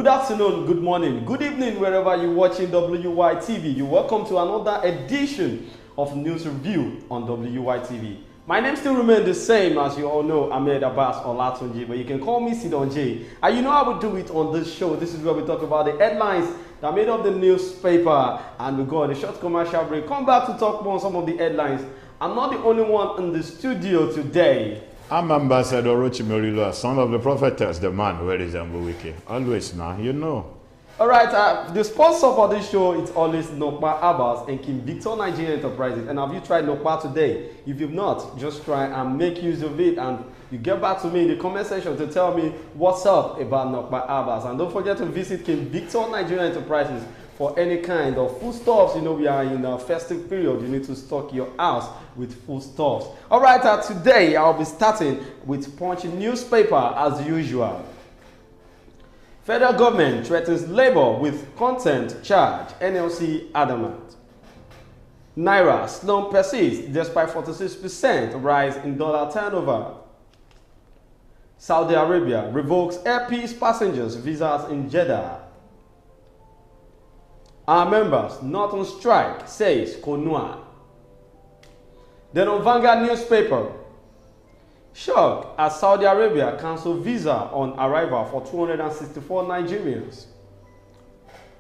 Good afternoon, good morning, good evening, wherever you're watching WYTV. You're welcome to another edition of News Review on WYTV. My name still remains the same, as you all know, Ahmed Abbas Olatunji, but you can call me Sidon J. And you know how we do it on this show. This is where we talk about the headlines that made up the newspaper, and we go on a short commercial break. Come back to talk more on some of the headlines. I'm not the only one in the studio today. I'm Ambassador Rochimorilo, son of the prophetess, the man who is Wiki. Always now, you know. All right, the sponsor for this show is always Nokpa Abbas and King Victor Nigerian Enterprises. And have you tried Nokpa today? If you've not, just try and make use of it. And you get back to me in the comment section to tell me what's up about Nokpa Abbas. And don't forget to visit King Victor Nigerian Enterprises for any kind of foodstuffs. You know, we are in a festive period. You need to stock your house with foodstuffs. All right, today I'll be starting with Punch newspaper as usual. Federal government threatens labor with contempt charge. NLC adamant. Naira slump persists despite 46% rise in dollar turnover. Saudi Arabia revokes Air Peace passengers visas in Jeddah. Our members not on strike, says Konua. Then on Vanguard newspaper, shock as Saudi Arabia cancelled visa on arrival for 264 Nigerians.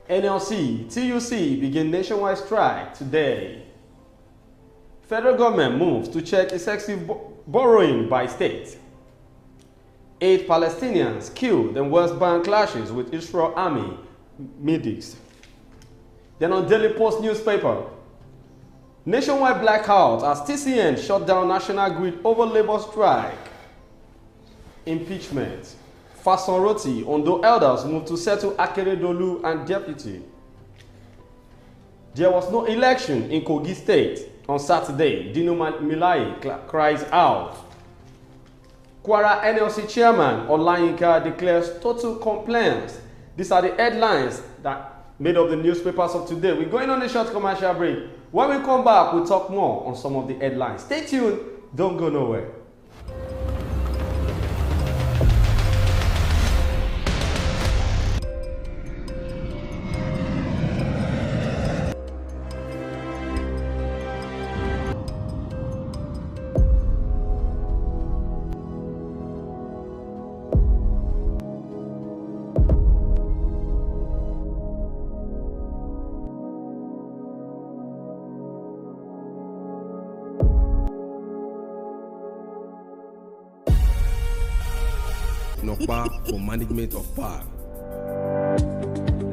NLC, TUC begin nationwide strike today. Federal government moves to check excessive borrowing by state. 8 Palestinians killed in West Bank clashes with Israel army medics. Then on Daily Post newspaper, nationwide blackout as TCN shut down national grid over labor strike. Impeachment. Fasonroti, Ondo elders move to settle Akeredolu and deputy. There was no election in Kogi state on Saturday. Dino Melaye cries out. Kwara NLC chairman Olayinka declares total compliance. These are the headlines that made up the newspapers of today. We're going on a short commercial break. When we come back, we'll talk more on some of the headlines. Stay tuned. Don't go nowhere. Nokpa for management of power.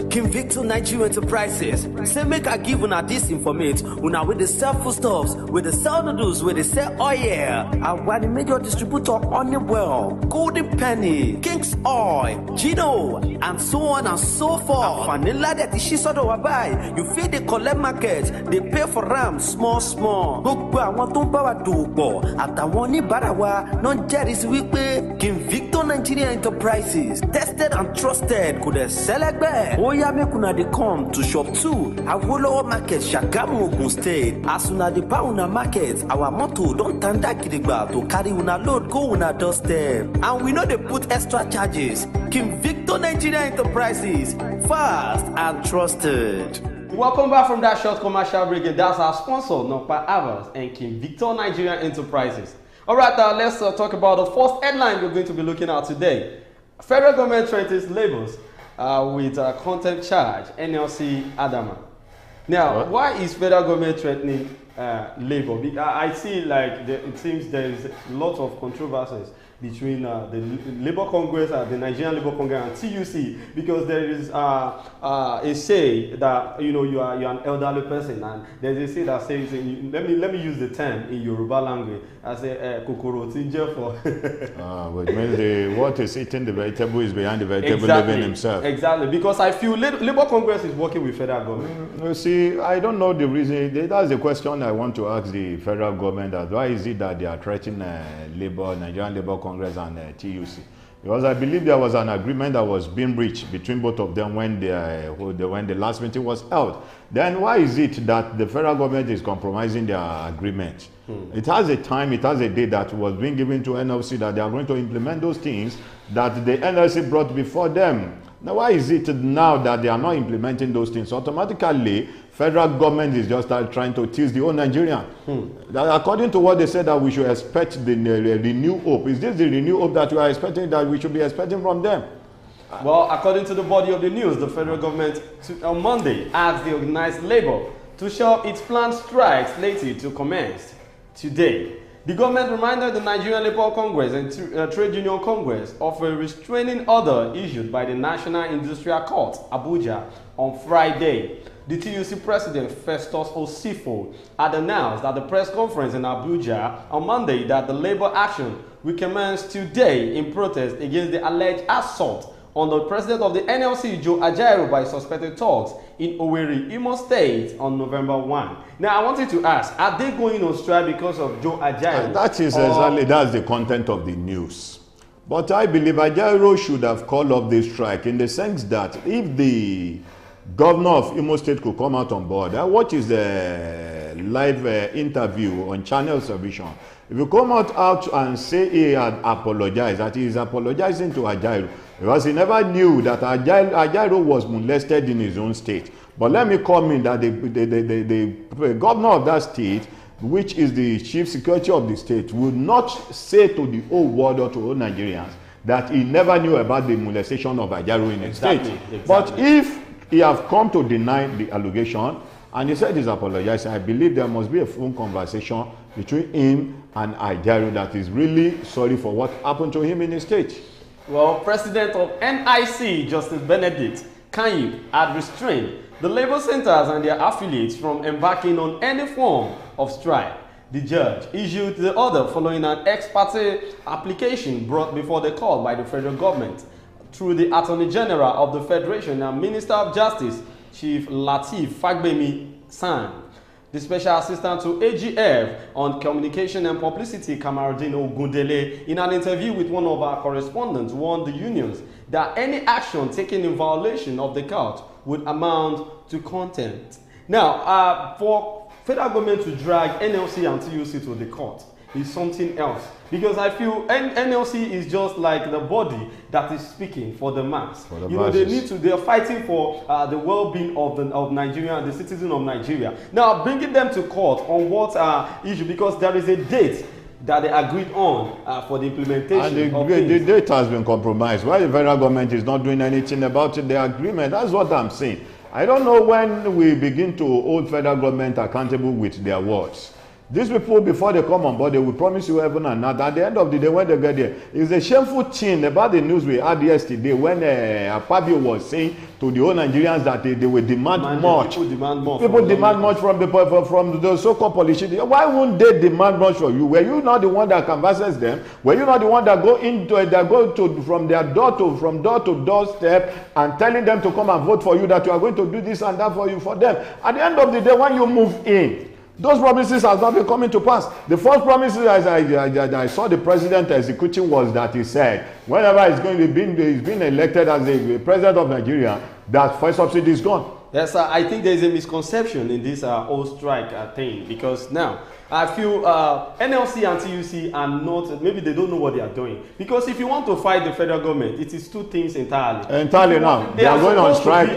King Victor Nigerian Enterprises say make I give una this information. Una with the sell foodstuffs, with the sell noodles, with the sell oil, and one the major distributor Honeywell, Golden Penny, King's Oil, Dino, and so on and so forth. And vanilla that she sort of buy, you feel they collect market, they pay for them small. Gbogbo àwọn tó ń bá wa dòwò àtàwọn oníbàárà wa náà jẹ́rìí wípé King Victor Nigerian Enterprises tested and trusted kò dẹ̀ sẹ́lẹ̀gbẹ́. Oya make una dey come to shop 2 Awolowo market Shagamu Ogun State. As una dey buy una market, our motto don tanda gidigba to carry una load go una doorstep. And we no dey put extra charges. King Victor Nigerian Enterprises, fast and trusted. Welcome back from that short commercial break, and that's our sponsor, Nokpa Abbas and King Victor Nigerian Enterprises. All right, now let's talk about the first headline we're going to be looking at today. Federal government threatens labors with a contempt charge. NLC adamant. Now, why is federal government threatening labor? I see like it seems there is a lot of controversies between the Labour Congress, the Nigerian Labour Congress, and TUC, because there is a say that you are an elderly person, and there's a say that says let me use the term in Yoruba language. I say kokoro tinje for. Which means what is eating the vegetable is behind the vegetable living himself. Exactly, because I feel Labour Congress is working with federal government. You see, I don't know the reason. That's the question I want to ask the federal government. That why is it that they are threatening Nigerian Labour Congress and TUC? Because I believe there was an agreement that was being reached between both of them when the last meeting was held. Then why is it that the federal government is compromising their agreement? It has a time, it has a date that was being given to NLC that they are going to implement those things that the NLC brought before them. Now, why is it now that they are not implementing those things? Automatically, federal government is just trying to tease the whole Nigerian. According to what they said, that we should expect the renewed hope. Is this the renewed hope that we are expecting, that we should be expecting from them? Well, according to the body of the news, the federal government on Monday asked the organized labor to show its planned strikes slated to commence today. The government reminded the Nigerian Labour Congress and Trade Union Congress of a restraining order issued by the National Industrial Court, Abuja, on Friday. The TUC president, Festus Osifo, had announced at the press conference in Abuja on Monday that the labor action will commence today in protest against the alleged assault on the president of the NLC, Joe Ajaero, by suspected thugs in Owerri, Imo State on November 1. Now, I wanted to ask, are they going on strike because of Joe Ajaero? That is exactly, that's the content of the news. But I believe Ajaero should have called off this strike in the sense that if the governor of Imo State could come out on board, I watched his live interview on Channel Television. If you come out and say he had apologized, that he is apologizing to Ajaero, because he never knew that Ajaero was molested in his own state. But let me comment that the governor of that state, which is the chief security of the state, would not say to the whole world or to all Nigerians that he never knew about the molestation of Ajaero in his state. Exactly. But if he have come to deny the allegation, and he said he's apologizing, I believe there must be a phone conversation between him and Ajaero that is really sorry for what happened to him in his state. Well, President of NIC, Justice Benedict Kanyib, had restrained the labor centers and their affiliates from embarking on any form of strike. The judge issued the order following an ex parte application brought before the court by the federal government through the Attorney General of the Federation and Minister of Justice, Chief Lateef Fagbemi San. The Special Assistant to AGF on Communication and Publicity, Dino, in an interview with one of our correspondents, warned the unions that any action taken in violation of the court would amount to contempt. Now, for federal government to drag NLC and TUC to the court is something else, because I feel NLC is just like the body that is speaking for the mass. They are fighting for the well-being of Nigeria and the citizen of Nigeria. Now, bringing them to court on what issue, because there is a date that they agreed on for the implementation. And the date has been compromised. Why the federal government is not doing anything about the agreement? That's what I'm saying. I don't know when we begin to hold federal government accountable with their words. These people, before they come on board, they will promise you heaven and earth. At the end of the day, when they get there, it's a shameful thing about the news we had yesterday when Akpabio was saying to the whole Nigerians that they will demand much. People demand more. People demand much from the so-called politicians. Why won't they demand much from you? Were you not the one that canvasses them? Were you not the one that from their door to doorstep and telling them to come and vote for you, that you are going to do this and that for them? At the end of the day, when you move in, those promises have not been coming to pass. The first promises I saw the president executing was that he said, whenever he's been elected as the president of Nigeria, that fuel subsidy is gone. Yes, I think there's a misconception in this whole strike thing, because now I feel NLC and TUC are not, maybe they don't know what they are doing. Because if you want to fight the federal government, it is two things entirely. Entirely now. They are going on strike.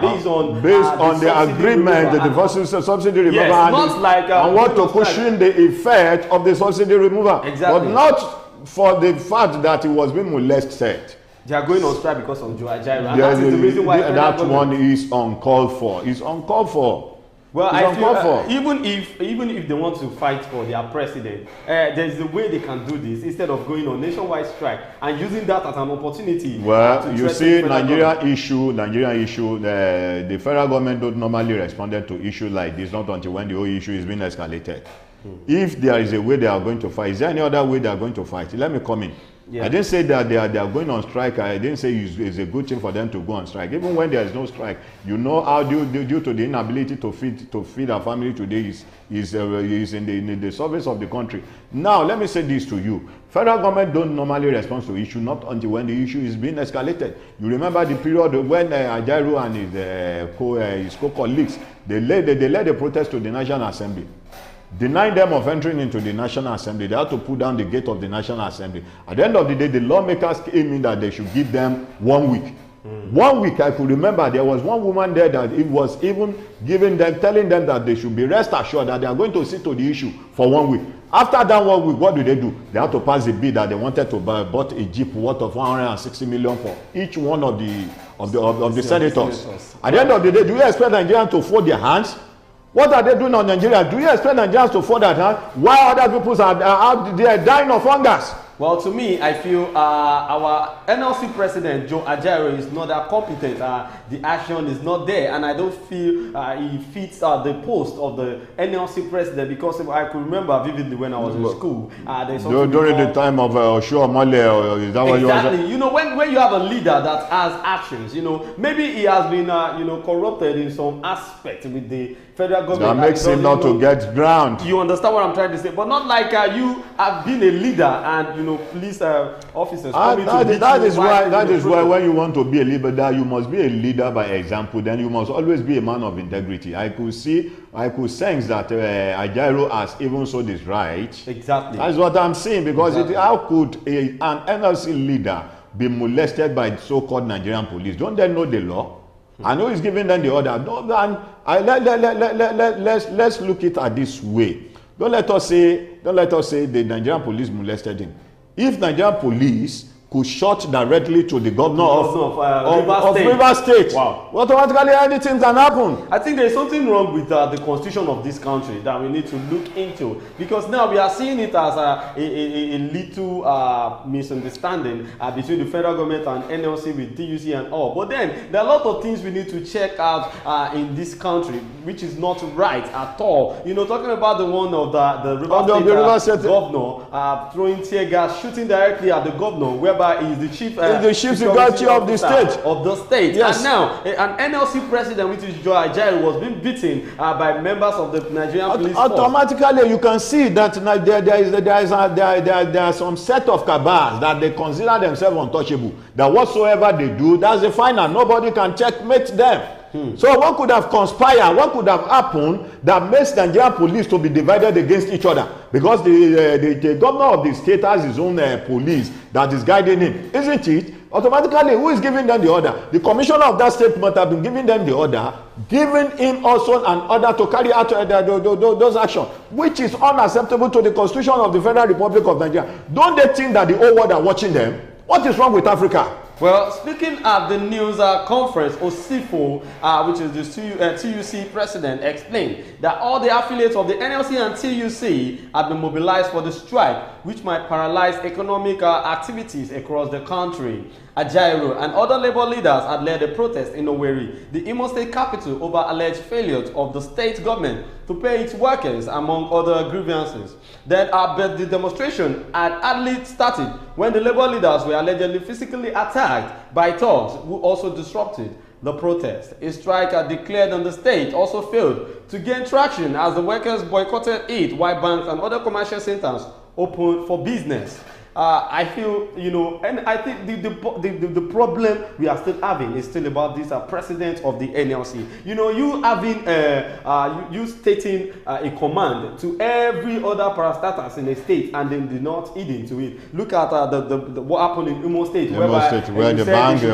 Based on the agreement, the subsidy removal, yes, not like, and what to cushion the effect of the subsidy removal. Exactly. But not for the fact that it was being molested. They are going on strike because of Joe Ajaero. And that is the reason why that one is uncalled for. It's uncalled for. Well, I feel even if they want to fight for their president, there's a way they can do this instead of going on nationwide strike and using that as an opportunity. Well, you see, Nigeria issue, the federal government don't normally respond to issues like this, not until when the whole issue is being escalated. If there is a way they are going to fight, is there any other way they are going to fight? Let me come in. Yeah. I didn't say that they are going on strike. I didn't say it's a good thing for them to go on strike. Even when there is no strike, you know how due to the inability to feed our family today is in the service of the country. Now, let me say this to you. Federal government don't normally respond to issue, not until when the issue is being escalated. You remember the period when Ajaero and his co-colleagues, they led the protest to the National Assembly. Denying them of entering into the National Assembly. They had to put down the gate of the National Assembly. At the end of the day, the lawmakers came in that they should give them 1 week 1 week, I could remember there was one woman there that it was even telling them that they should be rest assured that they are going to sit to the issue for 1 week. After that 1 week, what do? They had to pass a bill that they wanted to bought a jeep worth of 160 million for each one of the senators. At the end of the day, do you expect Nigerians to fold their hands? What are they doing on Nigeria? Do you expect Nigerians to fold their hands while other people are out there dying of hunger? Well, to me, I feel our NLC president, Joe Ajaero, is not that competent. The action is not there, and I don't feel he fits the post of the NLC president, because if I could remember vividly when I was in school, during the time of Osho Melaye, is that what you exactly? You know, when you have a leader that has actions, you know, maybe he has been corrupted in some aspect with the federal government. That makes him not to get ground. You understand what I'm trying to say? But not like you have been a leader and police officers. That is why when you want to be a leader, you must be a leader by example. Then you must always be a man of integrity. I could sense that Ajaero has even so this right. Exactly. That's what I'm saying, because how could an NLC leader be molested by so-called Nigerian police? Don't they know the law? I know he's giving them the order. Let's look at this way. Don't let us say the Nigerian police molested him. If Nigerian police could shot directly to the governor of Rivers State, wow, automatically anything can happen. I think there's something wrong with the constitution of this country that we need to look into, because now we are seeing it as a little misunderstanding between the federal government and NLC with TUC and all. But then there are a lot of things we need to check out in this country, which is not right at all. You know, talking about the one of the Rivers State governor throwing tear gas, shooting directly at the governor, whereby he is the chief security of the state. Yes. And now an NLC president, which is Joe Ajaero, was being beaten by members of the Nigerian police force. Automatically, you can see that there are some set of cabals that they consider themselves untouchable. That whatsoever they do, that's a final. Nobody can checkmate them. So what could have conspired? What could have happened that makes Nigerian police to be divided against each other? Because the governor of the state has his own police that is guiding him, isn't it? Automatically, who is giving them the order? The commissioner of that state must have been giving them the order, giving him also an order to carry out those actions, which is unacceptable to the constitution of the Federal Republic of Nigeria. Don't they think that the whole world are watching them? What is wrong with Africa? Well, speaking at the news conference, Osifo, which is the TUC president, explained that all the affiliates of the NLC and TUC have been mobilized for the strike, which might paralyze economic activities across the country. Ajaero and other labor leaders had led a protest in Owerri, the Imo State capital, over alleged failures of the state government to pay its workers, among other grievances. Then, but the demonstration had hardly started when the labor leaders were allegedly physically attacked by thugs who also disrupted the protest. A strike declared on the state also failed to gain traction as the workers boycotted it, while banks and other commercial centers opened for business. I feel, and I think the problem we are still having is still about this president of the NLC. You having, you stating a command to every other parastatals in the state and then do not heed into it. Look at what happened in Imo State, where the banks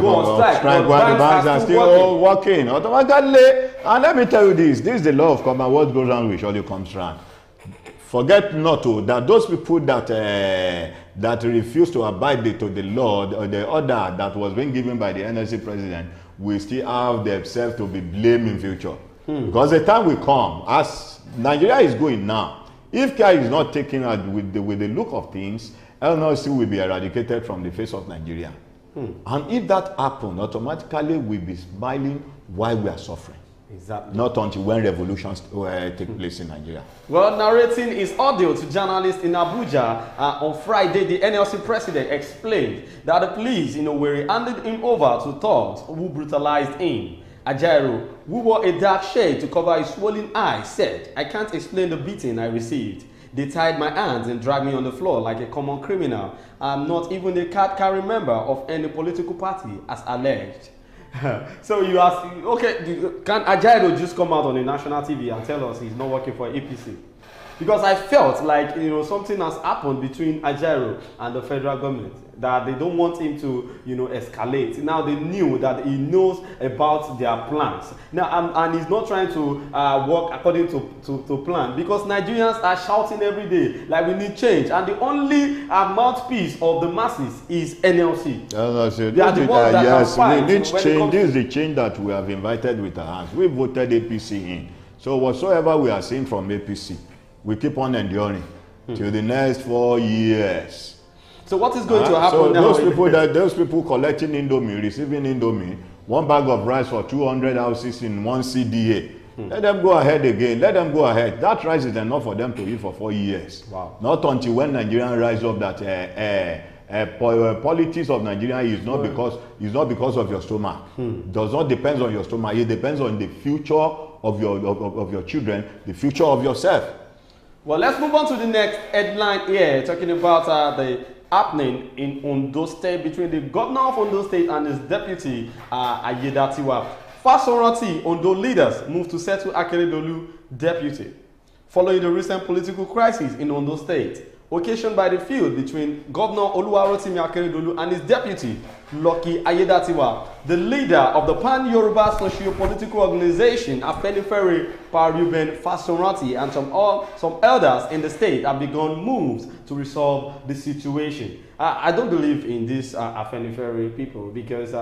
are still all working automatically. And let me tell you this is the law of karma. What goes around will surely comes round. Forget not that those people that refuse to abide to the law or the order that was being given by the NLC president will still have themselves to be blamed in future. Because the time will come, as Nigeria is going now, if care is not taken out with the look of things, NLC will be eradicated from the face of Nigeria. And if that happens, automatically we'll be smiling while we are suffering. Exactly. Not until when revolutions take place in Nigeria. Well, narrating his audio to journalists in Abuja on Friday, the NLC president explained that the police in Owerri handed him over to thugs who brutalized him. Ajaero, who wore a dark shade to cover his swollen eye, said, "I can't explain the beating I received. They tied my hands and dragged me on the floor like a common criminal. I'm not even a card-carrying member of any political party, as alleged." So you ask, okay, can Ajaero just come out on the national TV and tell us he's not working for APC? Because I felt like something has happened between Ajaero and the federal government. that they don't want him to, escalate. Now they knew that he knows about their plans. Now, and he's not trying to work according to plan, because Nigerians are shouting every day like we need change, and the only mouthpiece of the masses is NLC. They are the ones that yes, can fight we need change. This is the change that we have invited with our hands. We voted APC in. So whatsoever we are seeing from APC, we keep on enduring till the next 4 years. So what is going to happen so now? Those people collecting Indomie, receiving Indomie, one bag of rice for 200 houses in one CDA. Let them go ahead again. Let them go ahead. That rice is enough for them to eat for 4 years. Wow. Not until when Nigerians rise up that politics of Nigeria is not because of your stomach. Does not depend on your stomach. It depends on the future of your children, the future of yourself. Well, let's move on to the next headline here, talking about the happening in Ondo State between the governor of Ondo State and his deputy, Ayedatiwa. Fasoranti Ondo leaders moved to settle Akeredolu deputy. Following the recent political crisis in Ondo State, occasioned by the feud between Governor Oluwarotimi Akeredolu and his deputy, Lucky Ayedatiwa, the leader of the Pan-Yoruba socio-political organization, Afenifere Paruben Fasoranti, and some elders in the state have begun moves to resolve the situation. I don't believe in these Afenifere people, because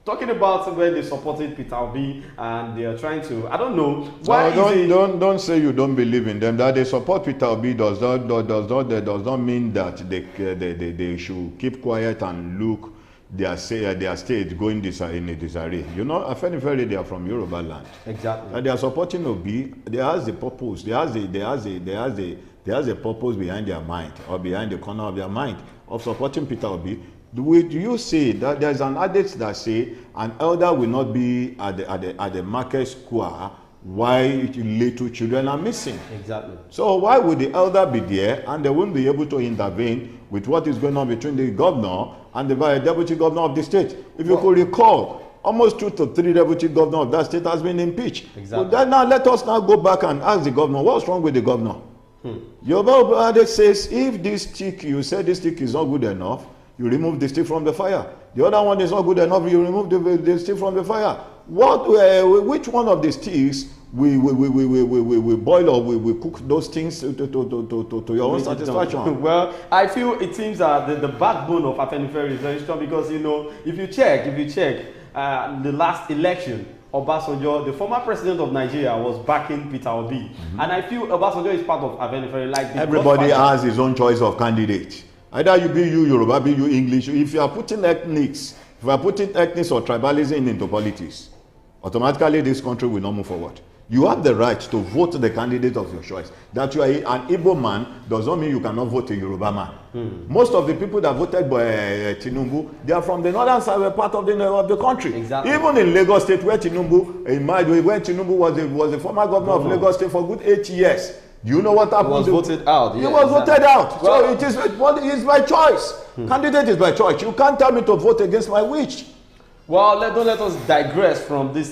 talking about when they supported Peter Obi and they are trying to, I don't know. Why don't say you don't believe in them. That they support Peter Obi does not mean that they should keep quiet and look their state going in a disarray. You know, Afenifere, they are from Yoruba land. Exactly. And they are supporting Obi. They has the purpose. They has a purpose behind their mind, or behind the corner of their mind, of supporting Peter Obi. Do you say that there's an adage that say an elder will not be at the market square while little children are missing? Exactly. So why would the elder be there and they won't be able to intervene with what is going on between the governor and the deputy governor of the state? If you could recall, almost 2 to 3 deputy governor of that state has been impeached. Exactly. So now let us now go back and ask the governor, what's wrong with the governor? Your adage says, if this stick, you say this stick is not good enough, you remove the stick from the fire. The other one is not good enough, you remove the stick from the fire. Which one of the sticks we boil or we cook those things to your own satisfaction? Well, I feel it seems that the backbone of Afenifere is very strong, because if you check the last election, Obasanjo, the former president of Nigeria, was backing Peter Obi, and I feel Obasanjo is part of Afenifere. Like everybody has his own choice of candidate. Either you Yoruba, be you English. If you are putting ethnics or tribalism into politics, automatically this country will not move forward. You have the right to vote the candidate of your choice. That you are an Igbo man does not mean you cannot vote a Yoruba man. Most of the people that voted by Tinubu, they are from the northern side part of the country. Exactly. Even in Lagos State, where Tinubu was a former governor of Lagos State for good 8 years. Do you know what happened? He was voted out. He was voted out. Well, so it is by choice. Candidate is by choice. You can't tell me to vote against my wish. Well, don't let us digress from this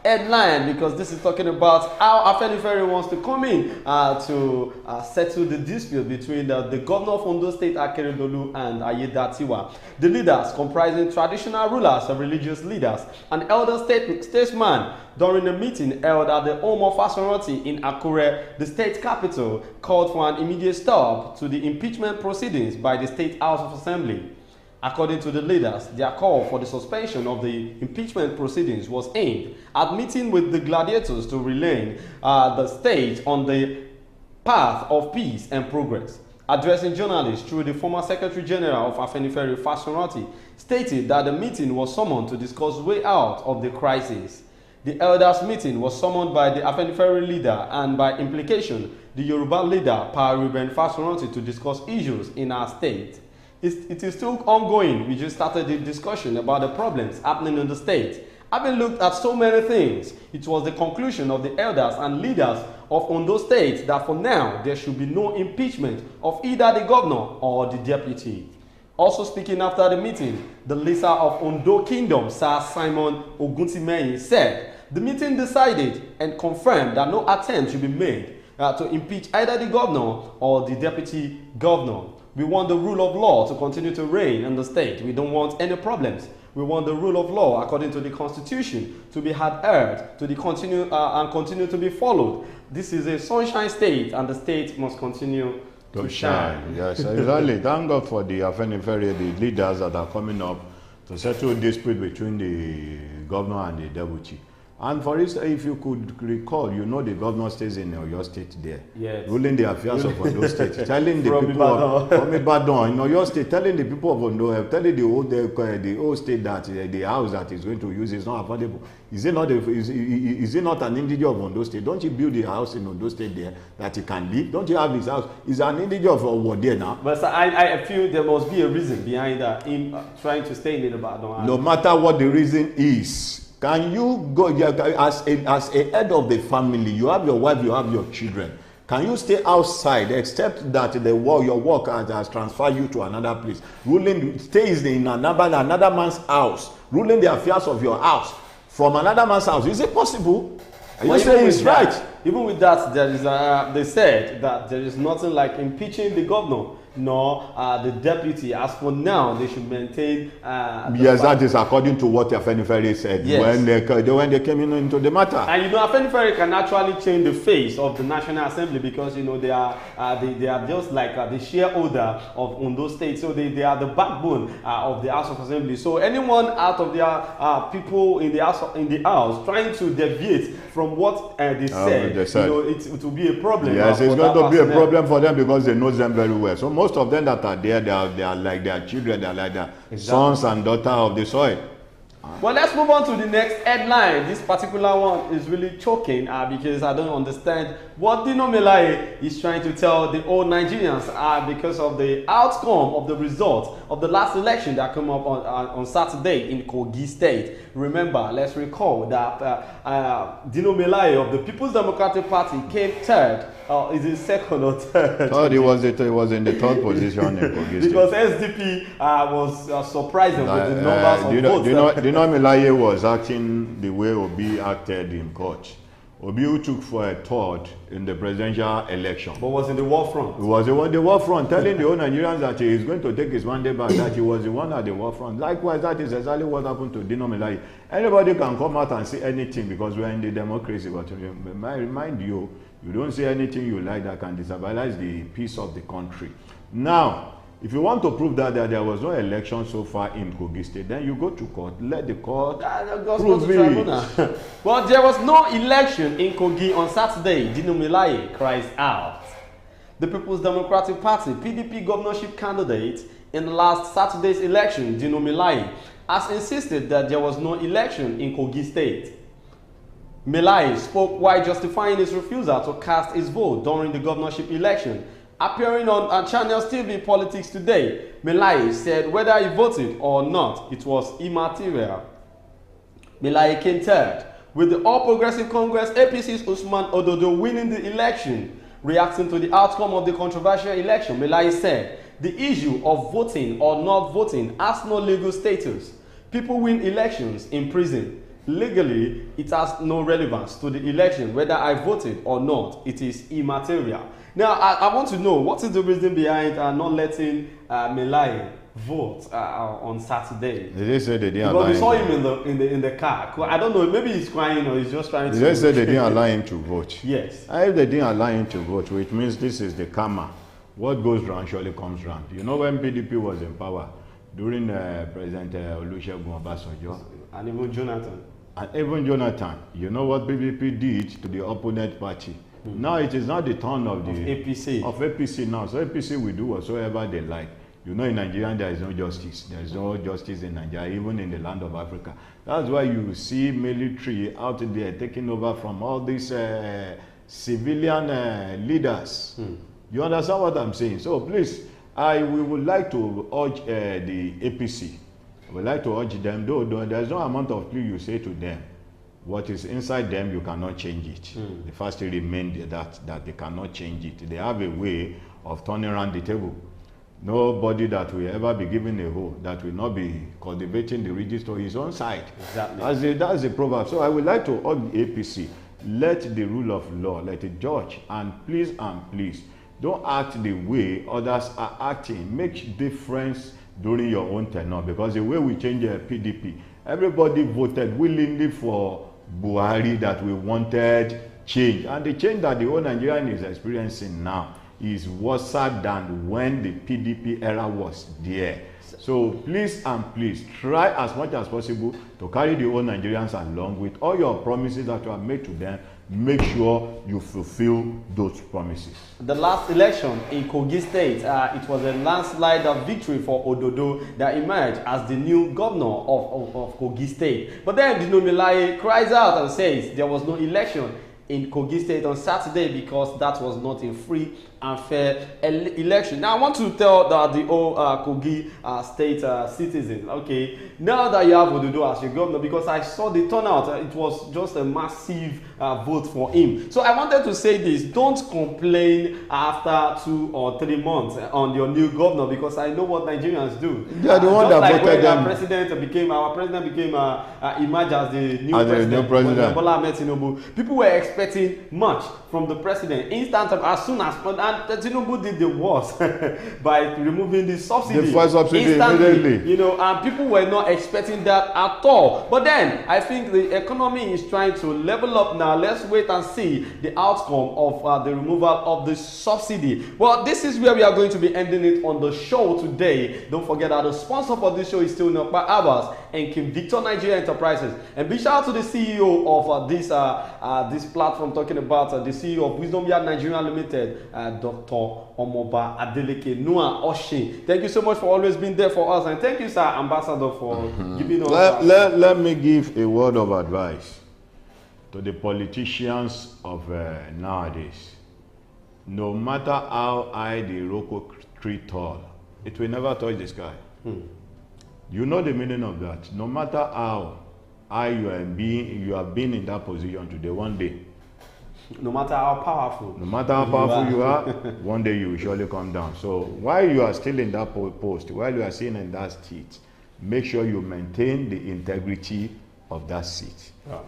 headline, because this is talking about how Afenifere wants to come in to settle the dispute between the governor of Ondo State, Akeredolu, and Ayedatiwa. The leaders, comprising traditional rulers and religious leaders and elder statesmen, during a meeting held at the home of Fasoranti in Akure, the state capital, called for an immediate stop to the impeachment proceedings by the State House of Assembly. According to the leaders, their call for the suspension of the impeachment proceedings was aimed at meeting with the gladiators to realign the state on the path of peace and progress. Addressing journalists through the former Secretary General of Afenifere, Fasoranti, stated that the meeting was summoned to discuss way out of the crisis. The elders' meeting was summoned by the Afenifere leader and, by implication, the Yoruba leader, Paruben Fasoranti, to discuss issues in our state. It is still ongoing. We just started the discussion about the problems happening in the state. Having looked at so many things, it was the conclusion of the elders and leaders of Ondo State that for now there should be no impeachment of either the governor or the deputy. Also speaking after the meeting, the leader of Ondo Kingdom, Sir Simon Oguntimehin, said the meeting decided and confirmed that no attempt should be made to impeach either the governor or the deputy governor. We want the rule of law to continue to reign in the state. We don't want any problems. We want the rule of law, according to the Constitution, to be adhered to and continue to be followed. This is a sunshine state, and the state must continue to shine. Yes, exactly. Thank God for the Afenifere, the leaders that are coming up to settle dispute between the governor and the deputy. And for instance, if you could recall, you know the governor stays in Oyo State there, yes, ruling the affairs of Ondo State, telling the people from Ibadan, in Oyo State, telling the people of Ondo, telling the whole state that the house that he's going to use is not affordable. Is it not an individual of Ondo State? Don't you build a house in Ondo State there that he can live? Don't you have his house? He's an individual of Owo there now. But sir, I feel there must be a reason behind him trying to stay in Ibadan. No matter what the reason is, can you go as a head of the family? You have your wife, you have your children. Can you stay outside, except that your work has transferred you to another place? Stays in another man's house, ruling the affairs of your house from another man's house. Is it possible? Are you saying it's right? Even with that, there is they said that there is nothing like impeaching the governor nor the deputy. As for now, they should maintain. Yes, that is according to what Afenifere said, yes, when they came into the matter. And you know, Afenifere can actually change the face of the National Assembly, because you know they are just like the shareholder of Ondo State, so they are the backbone of the House of Assembly. So anyone out of their people in the house trying to deviate from what they said, you know, it will be a problem. Yes, it's going to be a problem for them, because they know them very well. So most of them that are there, they are like their children, they are like their sons and daughters of the soil. Well, let's move on to the next headline. This particular one is really choking because I don't understand what Dino Melaye is trying to tell the old Nigerians because of the outcome of the result of the last election that came up on Saturday in Kogi State. Remember, let's recall that Dino Melaye of the People's Democratic Party came third. Is it second or third? Oh, he was in the third position in Kogi State. Because SDP was surprising with the numbers of votes. Dino Melaye was acting the way Obi acted in court. Obi, who took for a third in the presidential election. But was in the war front. He was in the war front, telling the whole Nigerians that he is going to take his mandate back, that he was the one at the war front. Likewise, that is exactly what happened to Dino Melaye. Anybody can come out and say anything because we are in the democracy, but I remind you, you don't say anything you like that can destabilize the peace of the country. Now, if you want to prove that there was no election so far in Kogi State, then you go to court, let the court prove it. Well, there was no election in Kogi on Saturday. Dino Melaye cries out. The People's Democratic Party, PDP governorship candidate in the last Saturday's election, Dino Melaye, has insisted that there was no election in Kogi State. Melaye spoke while justifying his refusal to cast his vote during the governorship election. Appearing on Channels TV Politics Today, Melaye said whether he voted or not, it was immaterial. Melaye came third, with the All Progressive Congress APC's Usman Ododo winning the election. Reacting to the outcome of the controversial election, Melaye said, the issue of voting or not voting has no legal status. People win elections in prison. Legally, it has no relevance to the election. Whether I voted or not, it is immaterial. Now, I want to know, what is the reason behind not letting Melaye vote on Saturday? Did they say they didn't allow him? Because we saw him in the car. I don't know, maybe he's crying or he's just trying to... Did they say they didn't allow him to vote? Yes. If they didn't allow him to vote, which means this is the karma. What goes round surely comes round. You know, when PDP was in power, during President Olusegun Obasanjo, and even Jonathan. And even Jonathan, you know what PDP did to the opponent party? Now it is not the turn of the APC. Of APC now. So APC will do whatsoever they like. You know, in Nigeria there is no justice. There is no justice in Nigeria, even in the land of Africa. That's why you see military out there taking over from all these civilian leaders. You understand what I'm saying? So please, we would like to urge the APC. We would like to urge them, though there's no amount of plea you say to them. What is inside them, you cannot change it. The first thing remains that they cannot change it. They have a way of turning around the table. Nobody that will ever be given a hoe that will not be cultivating the ridges to his own side. Exactly. That's the proverb. So I would like to urge the APC, let the rule of law, let it judge, and please, Don't act the way others are acting. Make difference during your own tenure, because the way we change the PDP, everybody voted willingly for Buhari, that we wanted change, and the change that the whole Nigerian is experiencing now is worse than when the PDP era was there. So please and please try as much as possible to carry the whole Nigerians along with all your promises that you have made to them. Make sure you fulfill those promises. The last election in Kogi State, it was a landslide victory for Ododo that emerged as the new governor of Kogi State. But then Dino Melaye cries out and says there was no election in Kogi State on Saturday because that was not a free and fair election. Now I want to tell the whole Kogi State citizens, okay, now that you have Ododo as your governor, because I saw the turnout, it was just a massive vote for him. So I wanted to say this: don't complain after 2 or 3 months on your new governor, because I know what Nigerians do. They are the one that like voted them. Our president became emerged as the new president. Bola Ahmed Tinubu. People were expecting much from the president. As soon as Tinubu did the worst by removing the subsidy. The first subsidy immediately. You know, and people were not expecting that at all. But then I think the economy is trying to level up now. Let's wait and see the outcome of the removal of the subsidy. Well, this is where we are going to be ending it on the show today. Don't forget that the sponsor for this show is still Nokpa Abbas and Kim Victor Nigeria Enterprises. And big shout out to the CEO of this platform, talking about the CEO of Wisdom Yard Nigeria Limited, Dr. Omoba Adeleke Noah Oshin. Thank you so much for always being there for us, and thank you, sir, Ambassador, for giving us. Let me give a word of advice to the politicians of nowadays. No matter how high the Iroko tree tall, it will never touch the sky. You know the meaning of that. No matter how high you have been in that position today, one day, no matter how powerful, you are, one day you will surely come down. So while you are still in that post, while you are sitting in that seat, make sure you maintain the integrity of that seat. Yeah.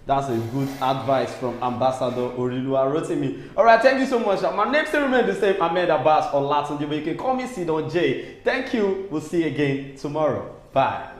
That's a good advice from Ambassador Orilua Rotimi. All right, thank you so much. My name still remains the same, Ahmed Abbas or Latin. You can call me Sidon J. Thank you. We'll see you again tomorrow. Bye.